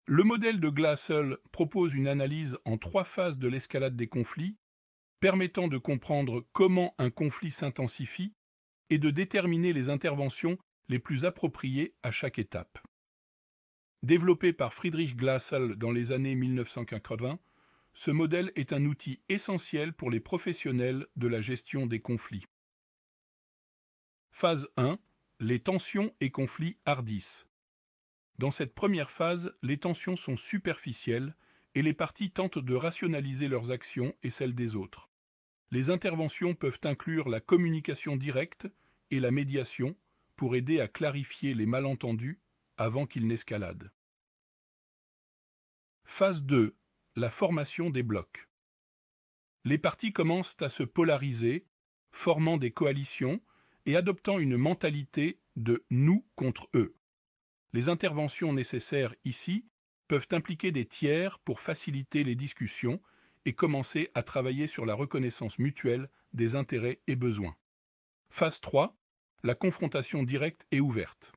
Le modèle de Glassell propose une analyse en 3 phases de l'escalade des conflits, permettant de comprendre comment un conflit s'intensifie et de déterminer les interventions les plus appropriées à chaque étape. Développé par Friedrich Glassell dans les années 1980, ce modèle est un outil essentiel pour les professionnels de la gestion des conflits. Phase 1. Les tensions et conflits hardissent. Dans cette première phase, les tensions sont superficielles et les parties tentent de rationaliser leurs actions et celles des autres. Les interventions peuvent inclure la communication directe et la médiation pour aider à clarifier les malentendus avant qu'ils n'escaladent. Phase 2. La formation des blocs. Les parties commencent à se polariser, formant des coalitions et adoptant une mentalité de « nous contre eux ». Les interventions nécessaires ici peuvent impliquer des tiers pour faciliter les discussions et commencer à travailler sur la reconnaissance mutuelle des intérêts et besoins. Phase 3. La confrontation directe et ouverte.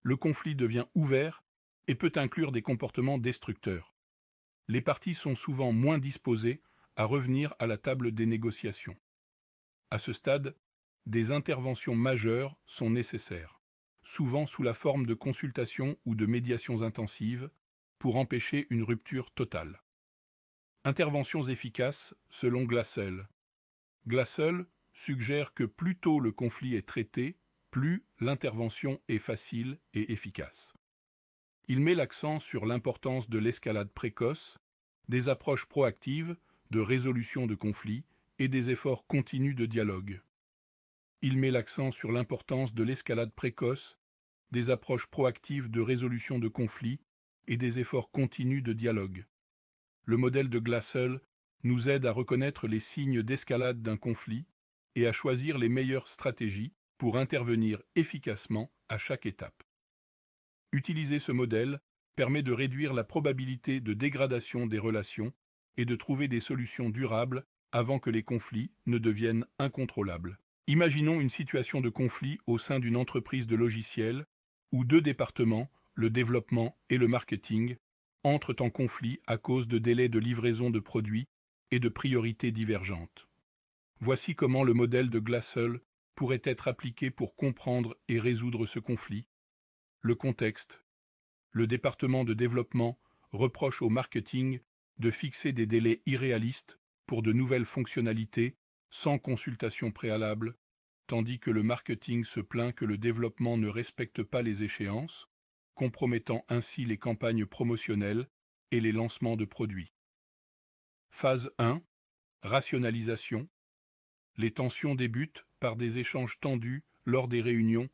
Le conflit devient ouvert et peut inclure des comportements destructeurs. Les parties sont souvent moins disposées à revenir à la table des négociations. À ce stade, des interventions majeures sont nécessaires, souvent sous la forme de consultations ou de médiations intensives, pour empêcher une rupture totale. Interventions efficaces selon Glassell. Glassell suggère que plus tôt le conflit est traité, plus l'intervention est facile et efficace. Il met l'accent sur l'importance de l'escalade précoce, des approches proactives de résolution de conflits et des efforts continus de dialogue. Il met l'accent sur l'importance de l'escalade précoce, des approches proactives de résolution de conflits et des efforts continus de dialogue. Le modèle de Glassell nous aide à reconnaître les signes d'escalade d'un conflit et à choisir les meilleures stratégies pour intervenir efficacement à chaque étape. Utiliser ce modèle permet de réduire la probabilité de dégradation des relations et de trouver des solutions durables avant que les conflits ne deviennent incontrôlables. Imaginons une situation de conflit au sein d'une entreprise de logiciels où 2 départements, le développement et le marketing, entrent en conflit à cause de délais de livraison de produits et de priorités divergentes. Voici comment le modèle de Glassell pourrait être appliqué pour comprendre et résoudre ce conflit. Le contexte. Le département de développement reproche au marketing de fixer des délais irréalistes pour de nouvelles fonctionnalités sans consultation préalable, tandis que le marketing se plaint que le développement ne respecte pas les échéances, compromettant ainsi les campagnes promotionnelles et les lancements de produits. Phase 1. Rationalisation. Les tensions débutent par des échanges tendus lors des réunions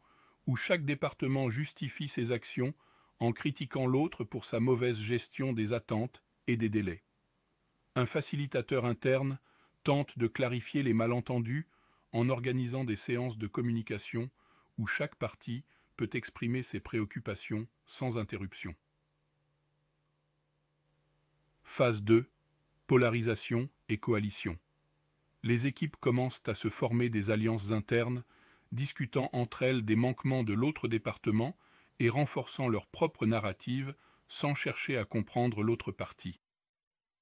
où chaque département justifie ses actions en critiquant l'autre pour sa mauvaise gestion des attentes et des délais. Un facilitateur interne tente de clarifier les malentendus en organisant des séances de communication où chaque partie peut exprimer ses préoccupations sans interruption. Phase 2. Polarisation et coalition. Les équipes commencent à se former des alliances internes, discutant entre elles des manquements de l'autre département et renforçant leur propre narrative sans chercher à comprendre l'autre partie.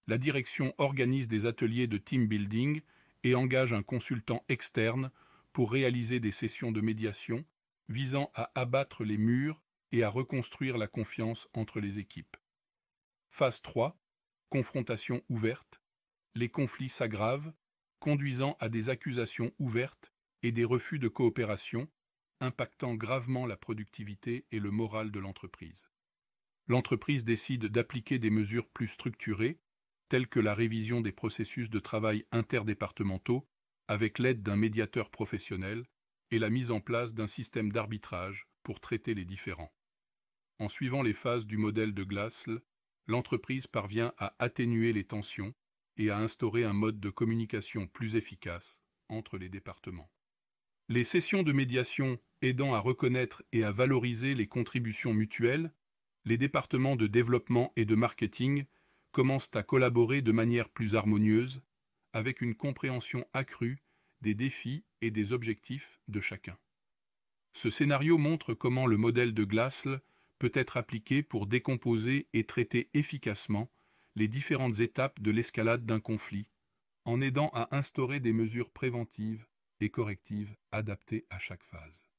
La direction organise des ateliers de team building et engage un consultant externe pour réaliser des sessions de médiation visant à abattre les murs et à reconstruire la confiance entre les équipes. Phase 3. Confrontation ouverte. Les conflits s'aggravent, conduisant à des accusations ouvertes et des refus de coopération, impactant gravement la productivité et le moral de l'entreprise. L'entreprise décide d'appliquer des mesures plus structurées, telles que la révision des processus de travail interdépartementaux avec l'aide d'un médiateur professionnel et la mise en place d'un système d'arbitrage pour traiter les différends. En suivant les phases du modèle de Glassell, l'entreprise parvient à atténuer les tensions et à instaurer un mode de communication plus efficace entre les départements. Les sessions de médiation aidant à reconnaître et à valoriser les contributions mutuelles, les départements de développement et de marketing commencent à collaborer de manière plus harmonieuse, avec une compréhension accrue des défis et des objectifs de chacun. Ce scénario montre comment le modèle de Glassell peut être appliquée pour décomposer et traiter efficacement les différentes étapes de l'escalade d'un conflit, en aidant à instaurer des mesures préventives et correctives adaptées à chaque phase.